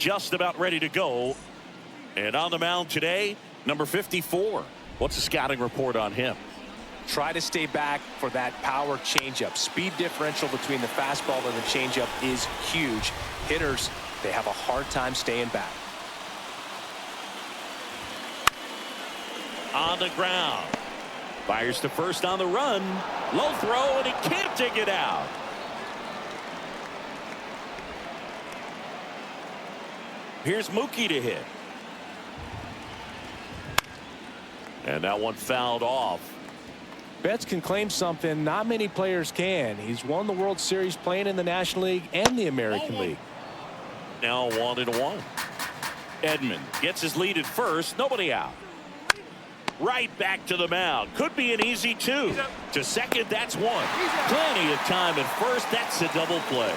just about ready to go. And on the mound today, number 54. What's the scouting report on him? Try to stay back for that power changeup. Speed differential between the fastball and the changeup is huge. Hitters, they have a hard time staying back. On the ground. Fires to first on the run. Low throw, and he can't dig it out. Here's Mookie to hit. And that one fouled off. Betts can claim something not many players can. He's won the World Series playing in the National League and the American League. Now 1-1. Edman gets his lead at first. Nobody out. Right back to the mound. Could be an easy two. To second, that's one. Plenty of time at first. That's a double play.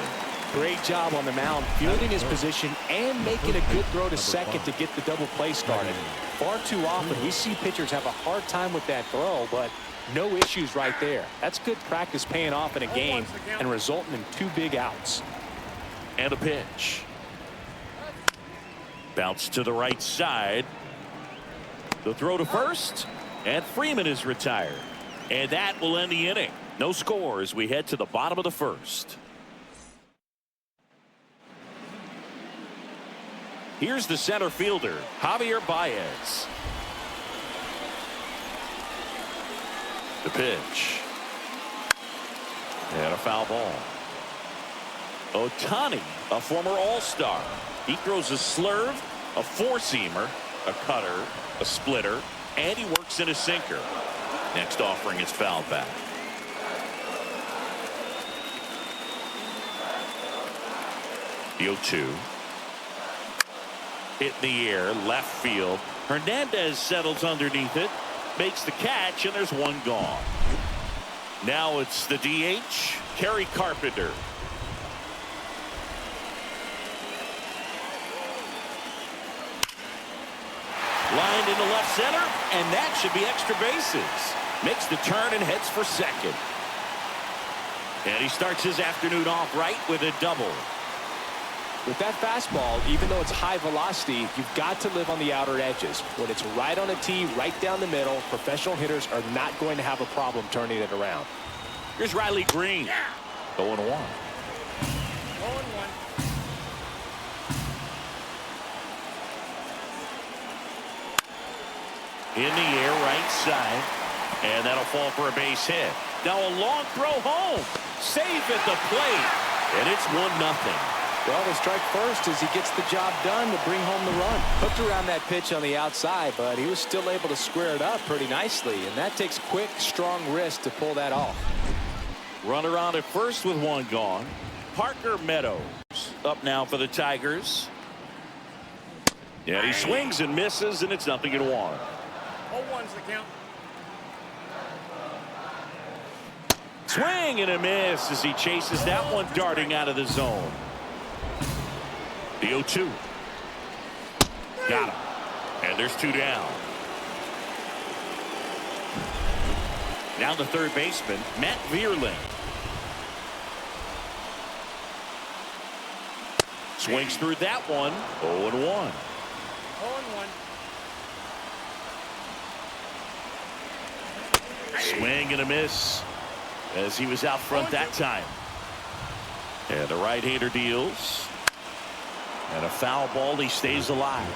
Great job on the mound, fielding his position and making a good throw to second to get the double play started. Far too often we see pitchers have a hard time with that throw, but no issues right there. That's good practice paying off in a game and resulting in 2 big outs. And a pitch. Bounce to the right side. The throw to first, and Freeman is retired. And that will end the inning. No score as we head to the bottom of the first. Here's the center fielder, Javier Baez. The pitch. And a foul ball. Ohtani, a former All-Star. He throws a slurve, a four-seamer, a cutter, a splitter, and he works in a sinker. Next offering is fouled back. The 0-2. Hit in the air, left field. Hernandez settles underneath it, makes the catch, and there's one gone. Now it's the DH, Kerry Carpenter. Lined into left center, and that should be extra bases. Makes the turn and heads for second. And he starts his afternoon off right with a double. With that fastball, even though it's high velocity, you've got to live on the outer edges. When it's right on a tee, right down the middle, professional hitters are not going to have a problem turning it around. Here's Riley Green. 0-1. 0-1. In the air, right side. And that'll fall for a base hit. Now a long throw home. Safe at the plate. And it's 1-0. Well, the strike first as he gets the job done to bring home the run. Hooked around that pitch on the outside, but he was still able to square it up pretty nicely. And that takes quick, strong wrist to pull that off. Runner on at first with one gone. Parker Meadows up now for the Tigers. Yeah, he swings and misses, and it's 0-1. 0-1's the count. Swing and a miss as he chases that one darting out of the zone. The 0-2. Got him. And there's 2 down. Now the third baseman, Matt Vierling. Swings through that one. 0-1. 0-1. Swing and a miss as he was out front that time. And the right-hander deals. And a foul ball. He stays alive.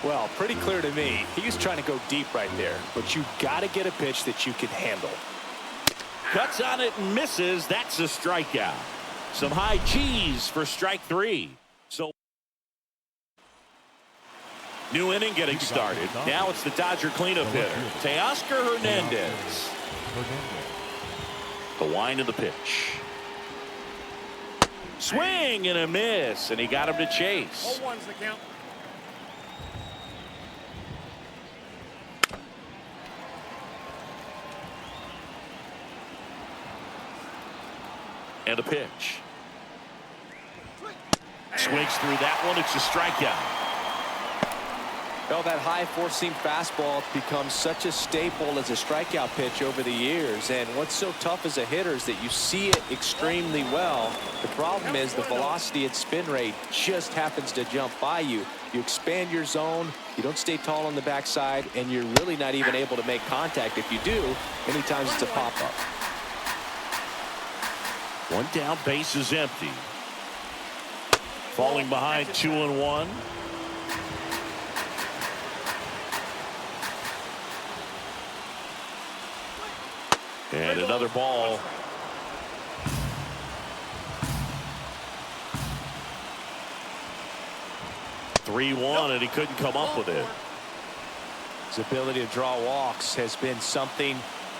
Well, pretty clear to me. He was trying to go deep right there. But you got to get a pitch that you can handle. Cuts on it and misses. That's a strikeout. Some high cheese for strike 3. So new inning getting started. Now it's the Dodger cleanup hitter, Teoscar Hernandez. The wind of the pitch. Swing and a miss, and he got him to chase. 0-1's the count. And a pitch. Swings through that one. It's a strikeout. Well, that high four-seam fastball becomes such a staple as a strikeout pitch over the years. And what's so tough as a hitter is that you see it extremely well. The problem is the velocity and spin rate just happens to jump by you. You expand your zone, you don't stay tall on the backside, and you're really not even able to make contact. If you do, many times it's a pop-up. One down, base is empty. Falling behind 2-1. And another ball. (3-1), and he couldn't come up with it. His ability to draw walks has been something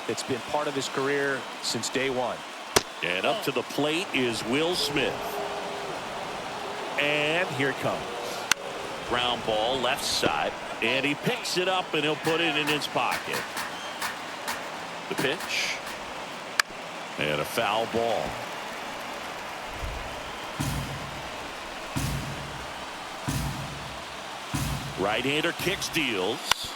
that's been part of his career since day one. And up to the plate is Will Smith. And here it comes. Ground ball left side. And he picks it up and he'll put it in his pocket. The pitch. And a foul ball. Right-hander kicks, deals.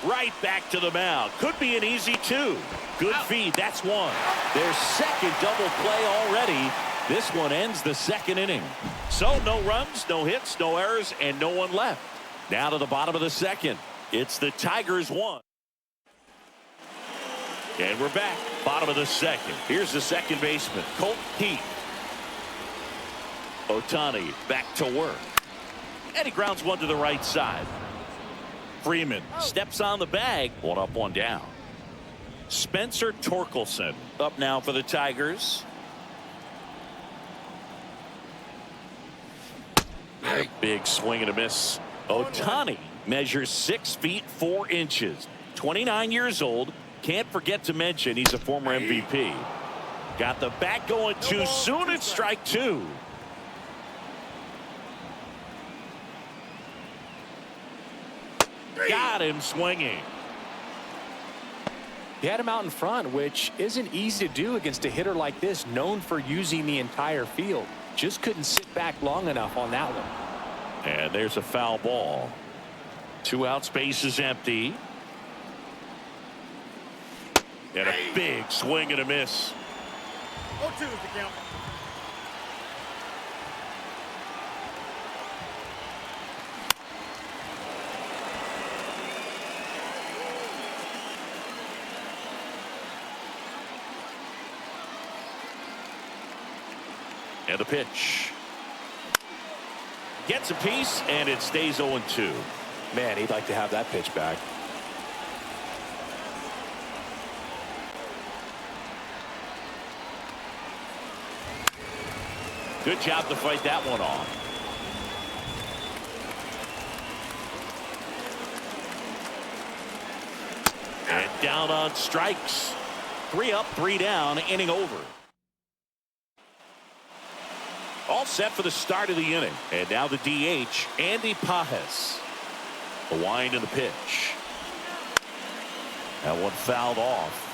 Right back to the mound. Could be an easy 2. Good feed. That's 1. Their second double play already. This one ends the second inning. So no runs, no hits, no errors, and no one left. Now to the bottom of the second. It's the Tigers 1. And we're back. Bottom of the second. Here's the second baseman, Colt Heath. Ohtani back to work. And he grounds one to the right side. Freeman steps on the bag. 1 up, 1 down. Spencer Torkelson up now for the Tigers. A big swing and a miss. Ohtani measures 6 feet 4 inches. 29 years old. Can't forget to mention he's a former MVP. Got the bat going too soon. It's strike 2. Got him swinging. He had him out in front, which isn't easy to do against a hitter like this, known for using the entire field. Just couldn't sit back long enough on that one. And there's a foul ball. 2 outs, base is empty. And a big swing and a miss. 0-2 is the count. And the pitch. Gets a piece, and it stays 0-2. Man, he'd like to have that pitch back. Good job to fight that one off. And down on strikes. 3 up, 3 down, inning over. All set for the start of the inning. And now the DH, Andy Pajes. The wind and the pitch. That one fouled off.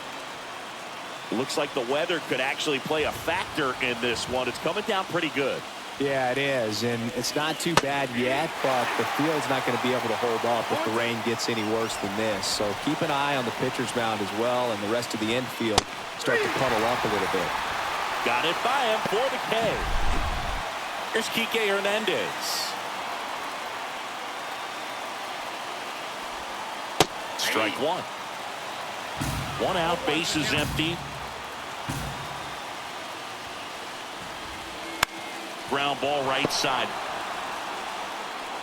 Looks like the weather could actually play a factor in this one. It's coming down pretty good. Yeah, it is, and it's not too bad yet, but the field's not going to be able to hold up if the rain gets any worse than this. So keep an eye on the pitcher's mound as well, and the rest of the infield start to puddle up a little bit. Got it by him for the K. Here's Kike Hernandez. Strike 1. 1 out, bases empty. Ground ball right side.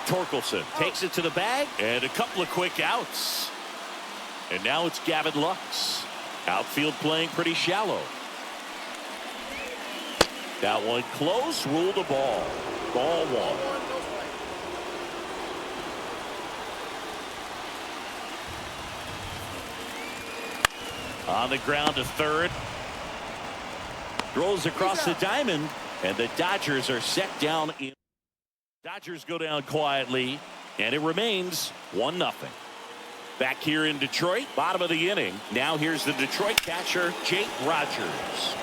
Torkelson takes it to the bag, and a couple of quick outs. And now it's Gavin Lux. Outfield playing pretty shallow. That one close, ruled a ball. Ball 1. On the ground to third. Throws across the diamond, and the Dodgers are set down. Dodgers go down quietly, and it remains 1-0. Back here in Detroit, bottom of the inning. Now here's the Detroit catcher, Jake Rogers.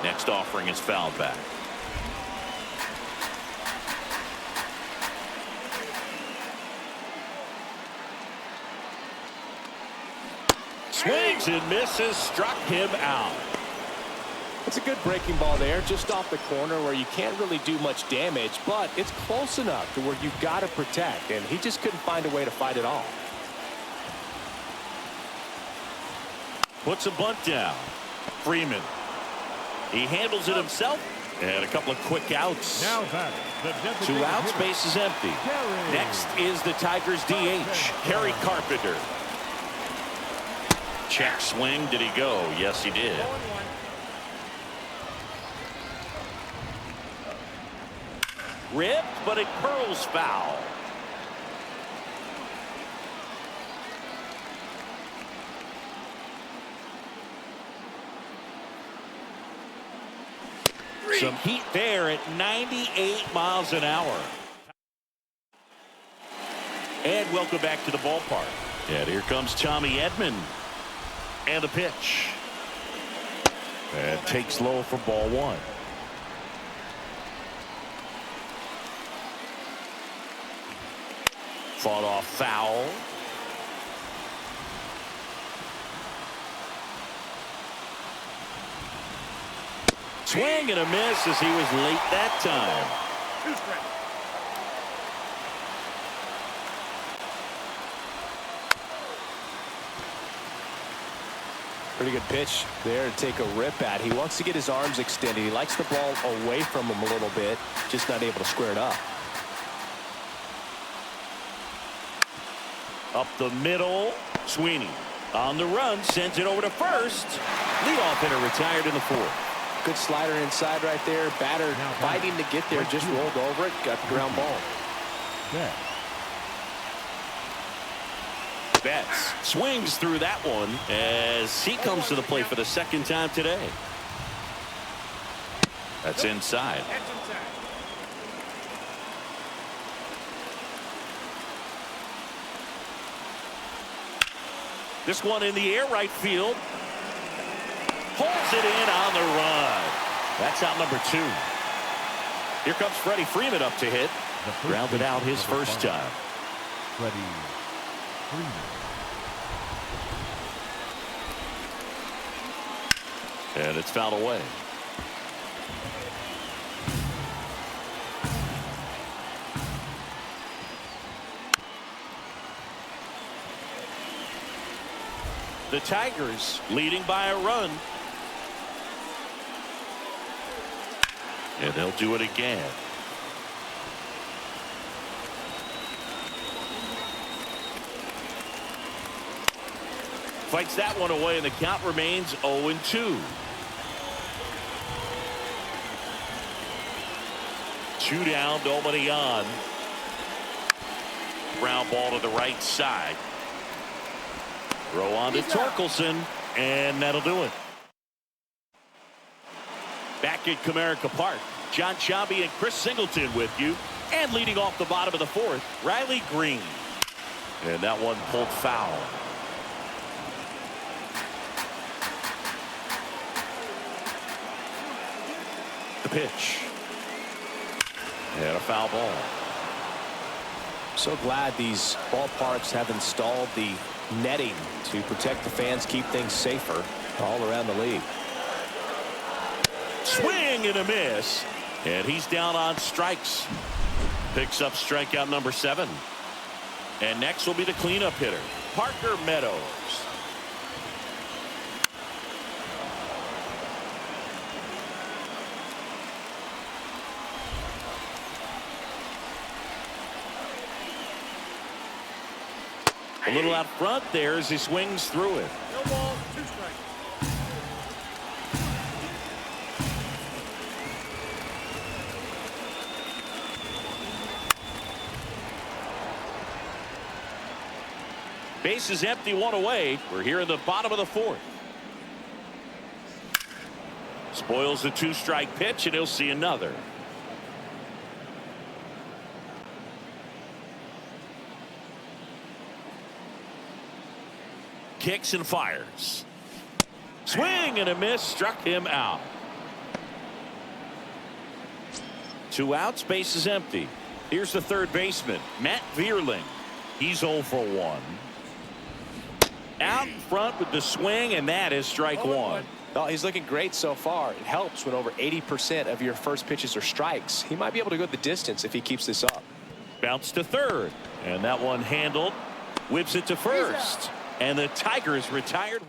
Next offering is fouled back. Swings and misses, struck him out. It's a good breaking ball there, just off the corner where you can't really do much damage, but it's close enough to where you've got to protect, and he just couldn't find a way to fight it off. Puts a bunt down. Freeman. He handles it himself, and a couple of quick outs. Now that the 2 outs, base is empty. Next is the Tigers DH, Harry Carpenter. Check swing. Did he go? Yes, he did. Ripped, but it curls foul. Some heat there at 98 miles an hour. And welcome back to the ballpark. And here comes Tommy Edman. And the pitch. And takes low for ball 1. Fought off foul. Swing and a miss as he was late that time. 2 strikes. Pretty good pitch there to take a rip at. He wants to get his arms extended. He likes the ball away from him a little bit, just not able to square it up. Up the middle. Sweeney on the run, sends it over to first. Leadoff hitter retired in the 4th. Good slider inside right there. Batter fighting to get there, just rolled over it, got the ground ball. Yeah. Betts swings through that one as he comes to the plate for the 2nd time today. That's inside. That's inside. This one in the air, right field. Pulls it in on the run. That's out number 2. Here comes Freddie Freeman up to hit. Grounded out his first time. Freddie Freeman. And it's fouled away. The Tigers leading by a run. And they'll do it again. Fights that one away, and the count remains 0-2. 2 down, nobody on. Ground ball to the right side. Throw on to Torkelson, and that'll do it. Back at Comerica Park, John Sciambi and Chris Singleton with you. And leading off the bottom of the 4th, Riley Green. And that one pulled foul. The pitch. And a foul ball. So glad these ballparks have installed the netting to protect the fans, keep things safer all around the league. Swing and a miss. And he's down on strikes. Picks up strikeout number 7. And next will be the cleanup hitter, Parker Meadows. A little out front there as he swings through it. No ball, 2 strikes. Base is empty, 1 away. We're here in the bottom of the 4th. Spoils the 2-strike pitch, and he'll see another. Kicks and fires. Swing and a miss, struck him out. 2 outs, base is empty. Here's the third baseman, Matt Vierling. He's 0 for 1. Out in front with the swing, and that is strike 1. Oh, he's looking great so far. It helps when over 80% of your first pitches are strikes. He might be able to go the distance if he keeps this up. Bounce to third, and that one handled. Whips it to first, and the Tigers retired.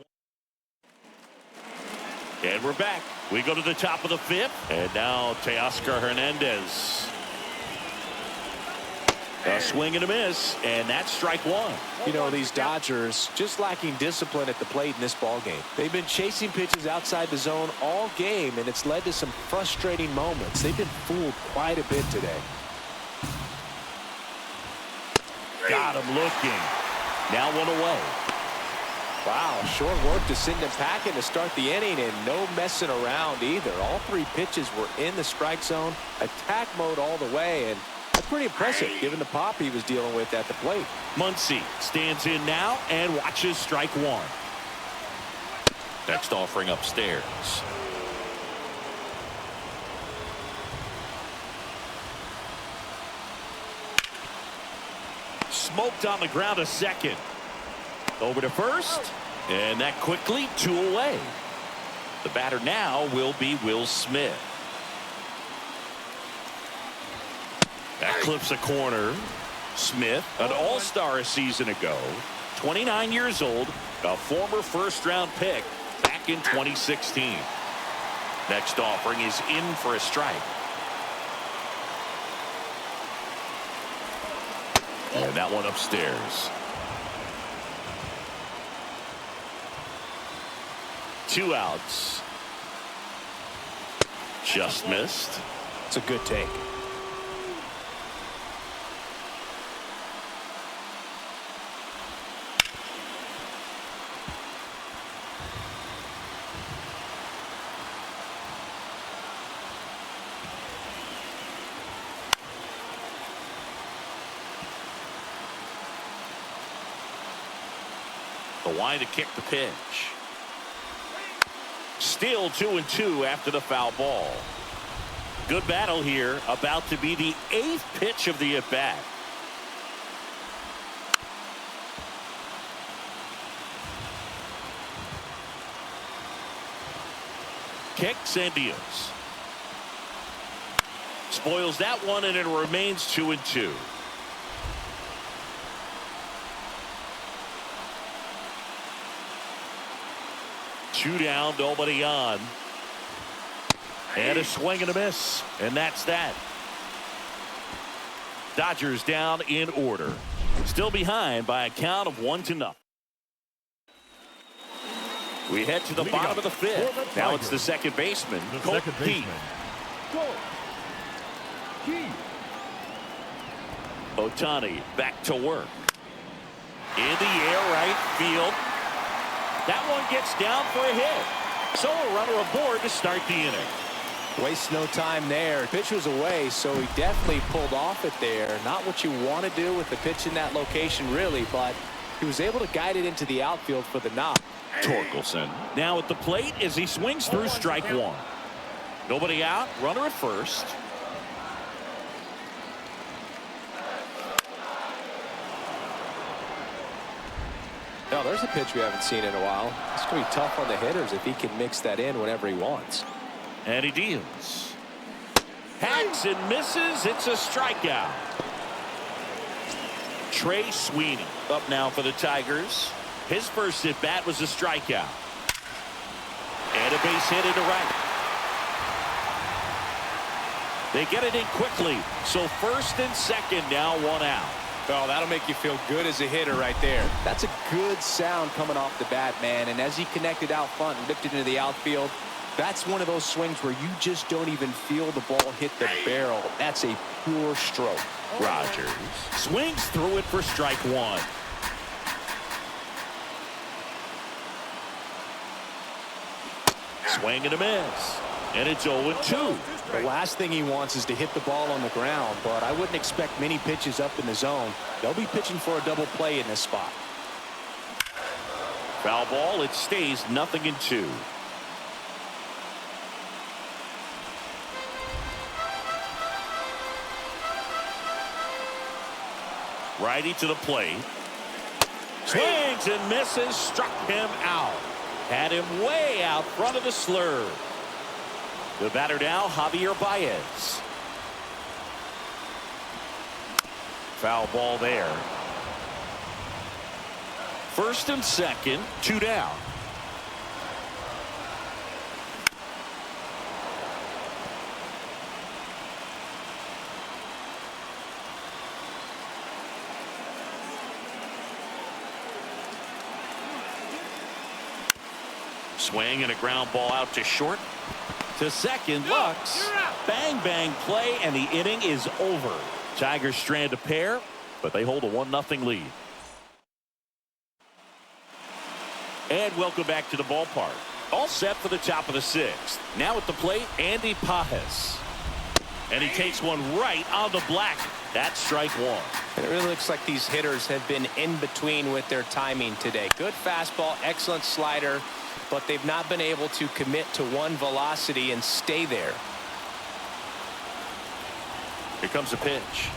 And we're back. We go to the top of the 5th, and now Teoscar Hernandez. A swing and a miss, and that's strike 1. You know, these Dodgers just lacking discipline at the plate in this ball game. They've been chasing pitches outside the zone all game, and it's led to some frustrating moments. They've been fooled quite a bit today. Got him looking. Now 1 away. Wow, short work to send him packing to start the inning, and no messing around either. All 3 pitches were in the strike zone, attack mode all the way, and that's pretty impressive given the pop he was dealing with at the plate. Muncy stands in now and watches strike 1. Next offering upstairs. Smoked on the ground to second. Over to first, and that quickly 2 away. The batter now will be Will Smith. That clips a corner. Smith, an all-star a season ago, 29 years old, a former first-round pick back in 2016. Next offering is in for a strike. And that one upstairs. 2 outs. Just missed. It's a good take. The line to kick the pitch. Still 2-2 after the foul ball. Good battle here. About to be the 8th pitch of the at-bat. Kicks and deals. Spoils that one, and it remains 2-2. Two down, nobody on. And a swing and a miss. And that's that. Dodgers down in order. Still behind by a count of 1-0. We head to the bottom of the 5th. Now it's the second baseman, Colt Heat. Ohtani back to work. In the air, right field. That one gets down for a hit. So a runner aboard to start the inning. Waste no time there. Pitch was away, so he definitely pulled off it there. Not what you want to do with the pitch in that location, really, but he was able to guide it into the outfield for the knock. Torkelson now at the plate as he swings through strike 1. Nobody out, runner at first. Now there's a pitch we haven't seen in a while. It's going to be tough on the hitters if he can mix that in whenever he wants. And he deals. Hacks and misses. It's a strikeout. Trey Sweeney up now for the Tigers. His first at bat was a strikeout. And a base hit into right. They get it in quickly. So first and second now, 1 out. Oh, that'll make you feel good as a hitter right there. That's a good sound coming off the bat, man. And as he connected out front and lifted into the outfield, that's one of those swings where you just don't even feel the ball hit the barrel. That's a pure stroke. Rogers swings through it for strike 1. Swing and a miss. And it's 0-2. The last thing he wants is to hit the ball on the ground, but I wouldn't expect many pitches up in the zone. They'll be pitching for a double play in this spot. Foul ball. It stays 0-2. Righty to the plate. Swings and misses. Struck him out. Had him way out front of the slurve. The batter now, Javier Baez. Foul ball there. First and second, 2 down. Swing and a ground ball out to short. To second, Lux. Bang, bang play, and the inning is over. Tigers strand a pair, but they hold a 1-0 lead. And welcome back to the ballpark. All set for the top of the 6th. Now at the plate, Andy Pajes. And he takes one right on the black. That's strike 1. It really looks like these hitters have been in between with their timing today. Good fastball, excellent slider, but they've not been able to commit to one velocity and stay there. Here comes a pitch.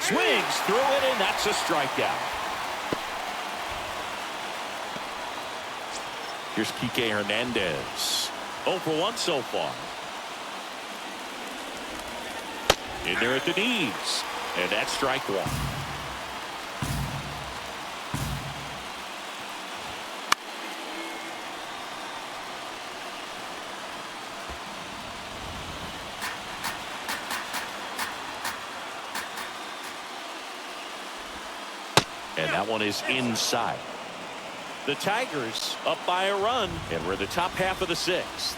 Swings through it, and that's a strikeout. Here's Kike Hernandez. 0 for 1 so far. In there at the knees, and that's strike 1. And that one is inside. The Tigers up by a run, and we're the top half of the 6th.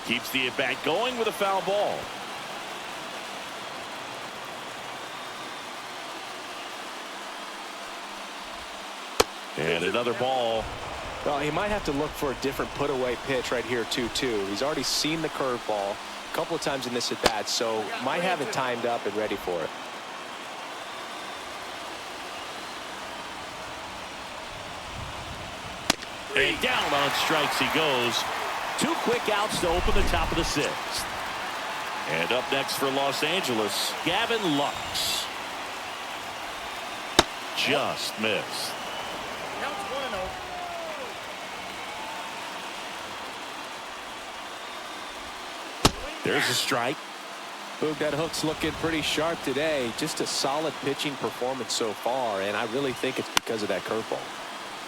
Keeps the at-bat going with a foul ball. And another ball. Well, he might have to look for a different put-away pitch right here, 2-2. He's already seen the curveball a couple of times in this at-bat, so might have it timed up and ready for it. And down on strikes he goes. 2 quick outs to open the top of the 6th. And up next for Los Angeles, Gavin Lux. Just missed. There's a strike. Boog, that hook's looking pretty sharp today. Just a solid pitching performance so far, and I really think it's because of that curveball.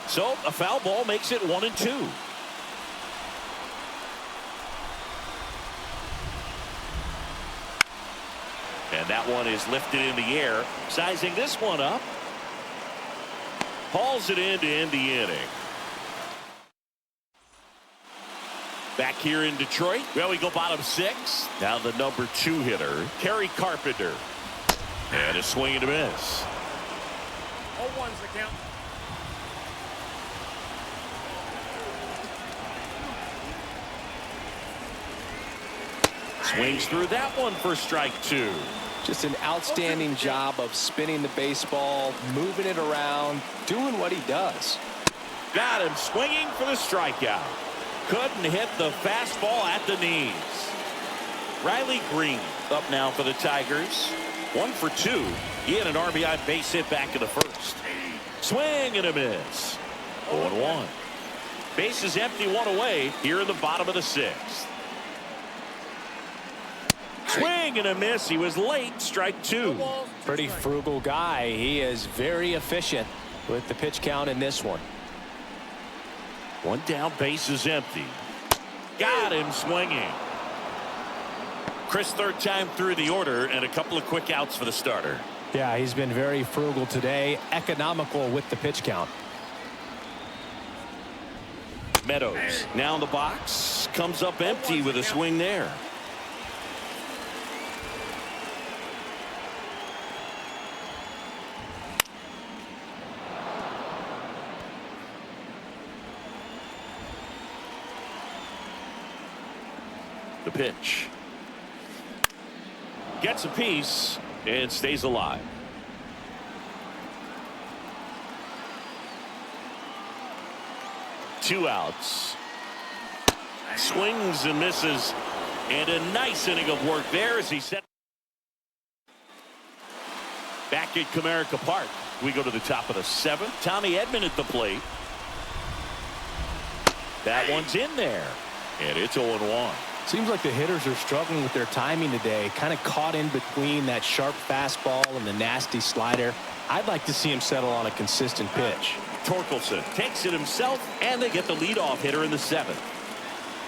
So a foul ball makes it 1-2. And that one is lifted in the air. Sizing this one up. Hauls it in to end the inning. Back here in Detroit. Well, we go bottom 6. Now the number 2 hitter, Kerry Carpenter. And a swing and a miss. 0-1's the count. Swings through that one for strike 2. Just an outstanding job of spinning the baseball, moving it around, doing what he does. Got him swinging for the strikeout. Couldn't hit the fastball at the knees. Riley Green up now for the Tigers. 1 for 2. He had an RBI base hit back in the 1st. Swing and a miss. 0-1. Base is empty, 1 away here in the bottom of the 6th. Swing and a miss. He was late. Strike 2. Pretty frugal guy. He is very efficient with the pitch count in this one. 1 down, base is empty. Got him swinging. Chris, 3rd time through the order, and a couple of quick outs for the starter. Yeah, he's been very frugal today, economical with the pitch count. Meadows now in the box, comes up empty with a swing there. The pitch. Gets a piece and stays alive. Two outs. Swings and misses. And a nice inning of work there as he set. Back at Comerica Park, we go to the top of the 7th. Tommy Edman at the plate. That one's in there, and it's 0-1. Seems like the hitters are struggling with their timing today, kind of caught in between that sharp fastball and the nasty slider. I'd like to see him settle on a consistent pitch. Torkelson takes it himself, and they get the leadoff hitter in the 7th.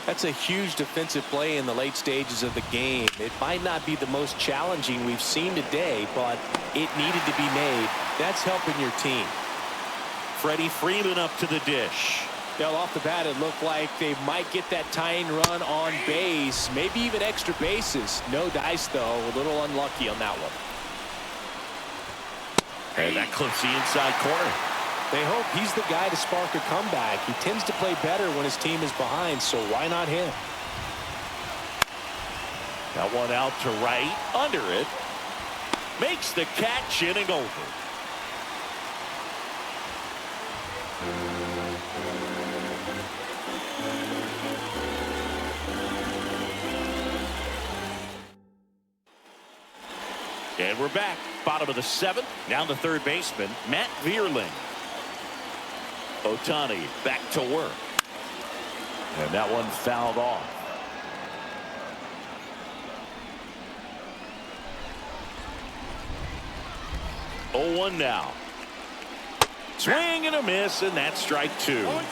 That's a huge defensive play in the late stages of the game. It might not be the most challenging we've seen today, but it needed to be made. That's helping your team. Freddie Freeman up to the dish. Well, off the bat, it looked like they might get that tying run on base, maybe even extra bases. No dice, though. A little unlucky on that one. And that clips the inside corner. They hope he's the guy to spark a comeback. He tends to play better when his team is behind, so why not him? That one out to right, under it. Makes the catch, inning over. And we're back. Bottom of the 7th. Down to third baseman, Matt Vierling. Ohtani back to work. And that one fouled off. 0-1 now. Swing and a miss, and that's strike 2. 0-2.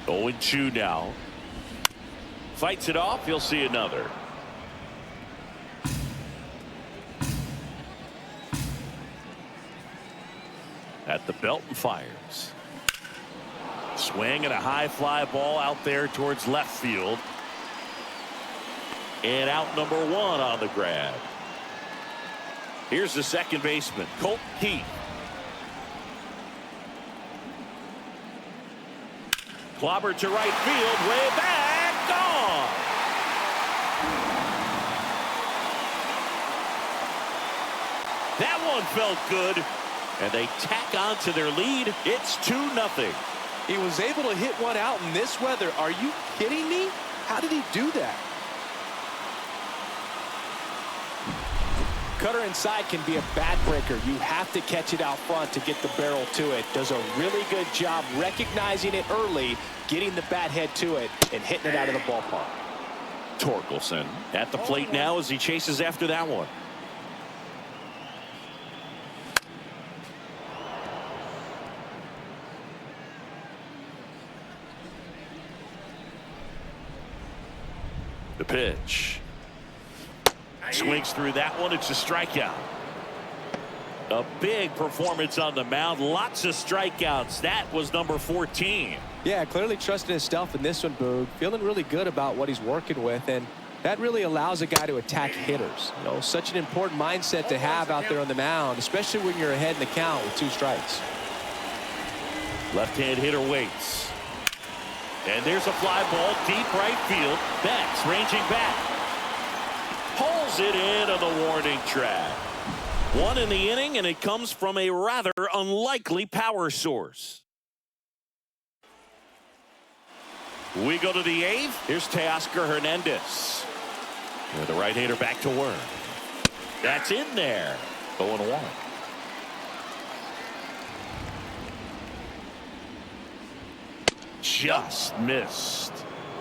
Oh, 0-2 now. Fights it off. You'll see another. At the belt and fires. Swing and a high fly ball out there towards left field. And out number 1 on the grab. Here's the second baseman, Colt Heath. Clobber to right field, way back, gone. That one felt good, and they tack on to their lead. It's 2-0. He was able to hit one out in this weather. Are you kidding me? How did he do that? Cutter inside can be a backbreaker. You have to catch it out front to get the barrel to it. Does a really good job recognizing it early, getting the bat head to it, and hitting it out of the ballpark. Torkelson at the plate now as he chases after that one. The pitch. Swings through that one. It's a strikeout. A big performance on the mound. Lots of strikeouts. That was number 14. Yeah, clearly trusting his stuff in this one, Boog. Feeling really good about what he's working with, and that really allows a guy to attack hitters. You know, such an important mindset to have out there on the mound, especially when you're ahead in the count with 2 strikes. Left-hand hitter waits. And there's a fly ball deep right field. Betts ranging back. Pulls it in on the warning track. 1 in the inning, and it comes from a rather unlikely power source. We go to the 8th. Here's Teoscar Hernandez. And the right-hander back to work. That's in there. 0-1. Just missed.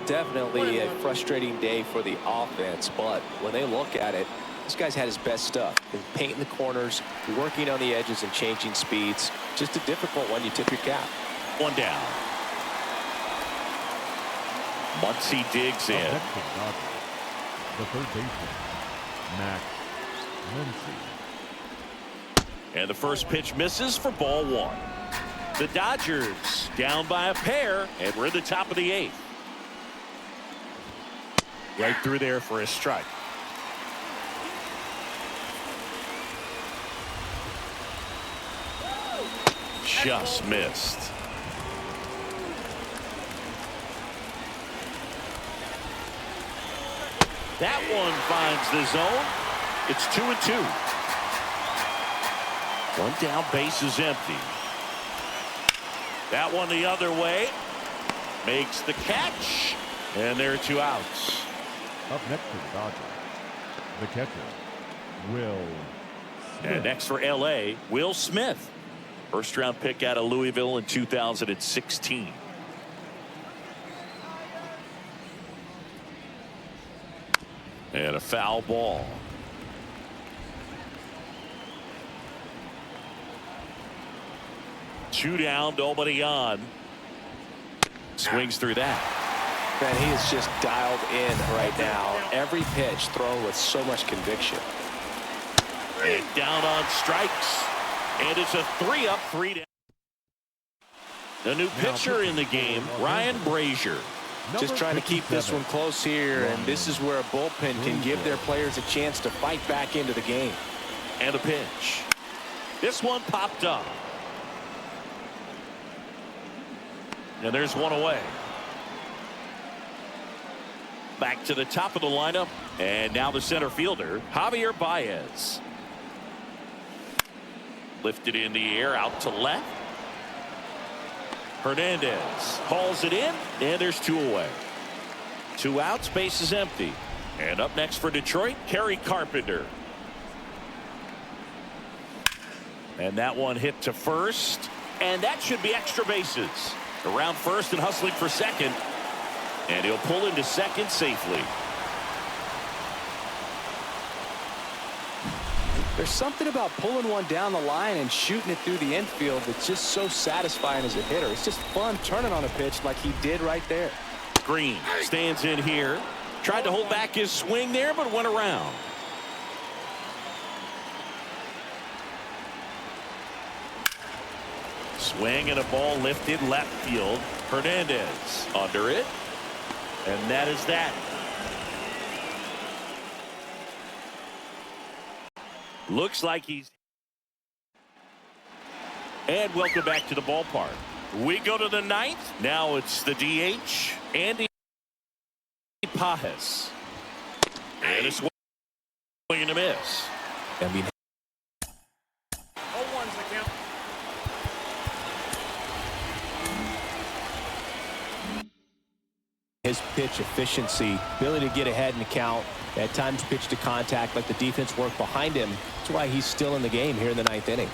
Definitely a frustrating day for the offense, but when they look at it, this guy's had his best stuff. Been painting the corners, working on the edges, and changing speeds. Just a difficult one. You tip your cap. 1 down. Muncy digs in. The third baseman, Max Muncy. And the first pitch misses for ball 1. The Dodgers down by a pair, and we're in the top of the 8th. Right through there for a strike. Just missed. That one finds the zone. It's 2-2. 1 down, base is empty. That one the other way. Makes the catch. And there are 2 outs. Up next for the Dodgers, the catcher, Will Smith. And next for L.A., Will Smith. First-round pick out of Louisville in 2016. And a foul ball. Two down, nobody on. Swings through that. Man, he is just dialed in right now. Every pitch thrown with so much conviction. And down on strikes. And it's a 3-up, 3 down. The new pitcher in the game, Ryan Brazier. Just trying to keep this one close here, and this is where a bullpen can give their players a chance to fight back into the game. And a pitch. This one popped up. And there's one away. Back to the top of the lineup. And now the center fielder, Javier Baez. Lifted in the air out to left. Hernandez hauls it in, and there's 2 away. 2 outs, base is empty. And up next for Detroit, Kerry Carpenter. And that one hit to first, and that should be extra bases. Around first and hustling for second, and he'll pull into second safely. There's something about pulling one down the line and shooting it through the infield that's just so satisfying as a hitter. It's just fun turning on a pitch like he did right there. Green stands in here. Tried to hold back his swing there, but went around. Swing and a ball lifted left field. Hernandez under it. And that is that. Looks like he's. And welcome back to the ballpark. We go to the 9th. Now it's the DH, Andy Pajes. And a swing and a miss. I mean, 0-1's the count. his pitch efficiency, ability to get ahead in the count, at times pitch to contact, let the defense work behind him. That's why he's still in the game here in the 9th inning.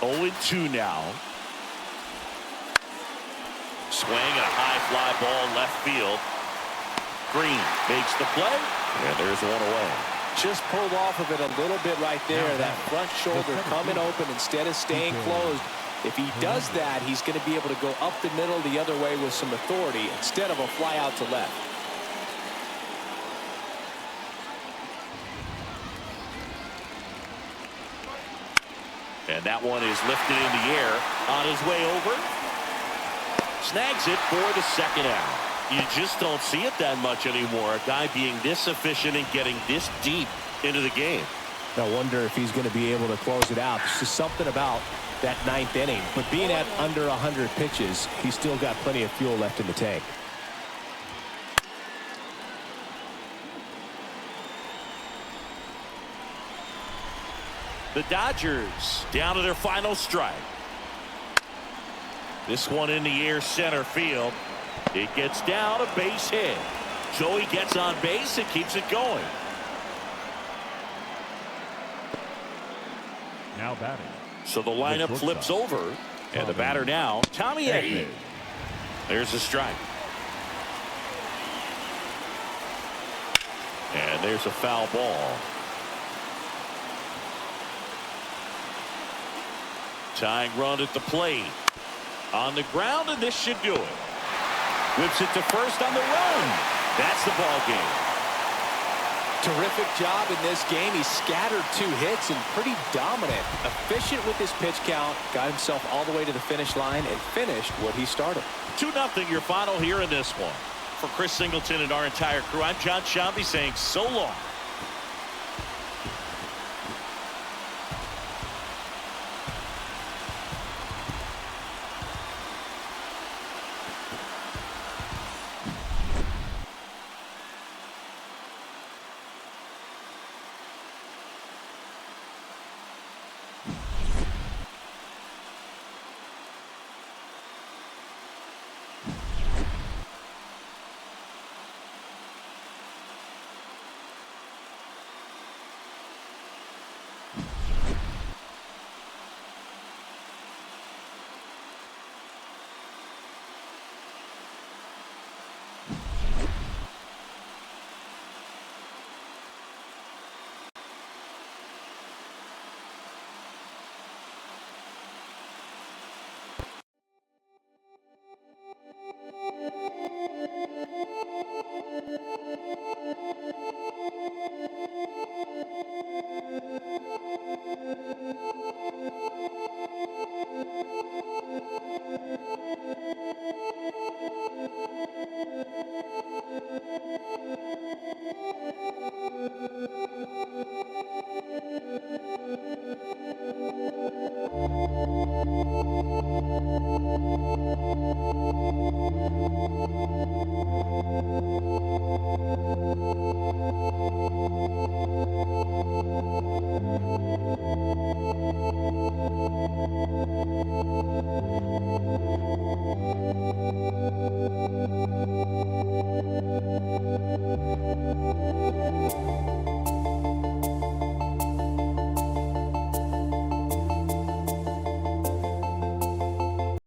Oh, 2 now. Swing and a high fly ball left field. Green makes the play, and there's one away. Just pulled off of it a little bit right there. That front shoulder coming open instead of staying closed. If he does that, he's going to be able to go up the middle the other way with some authority instead of a fly out to left. And that one is lifted in the air on his way over. Snags it for the second out. You just don't see it that much anymore. A guy being this efficient and getting this deep into the game. I wonder if he's going to be able to close it out. There's just something about that 9th inning. But being at under 100 pitches, he's still got plenty of fuel left in the tank. The Dodgers down to their final strike. This one in the air center field. It gets down, a base hit. Joey gets on base and keeps it going. Now batting. So the lineup flips over, and the batter now, Tommy Edman. There's a strike. And there's a foul ball. Tying run at the plate. On the ground, and this should do it. Whips it to first on the run. That's the ball game. Terrific job in this game. He scattered 2 hits and pretty dominant. Efficient with his pitch count. Got himself all the way to the finish line and finished what he started. 2-0 your final here in this one. For Chris Singleton and our entire crew, I'm John Shambi saying so long.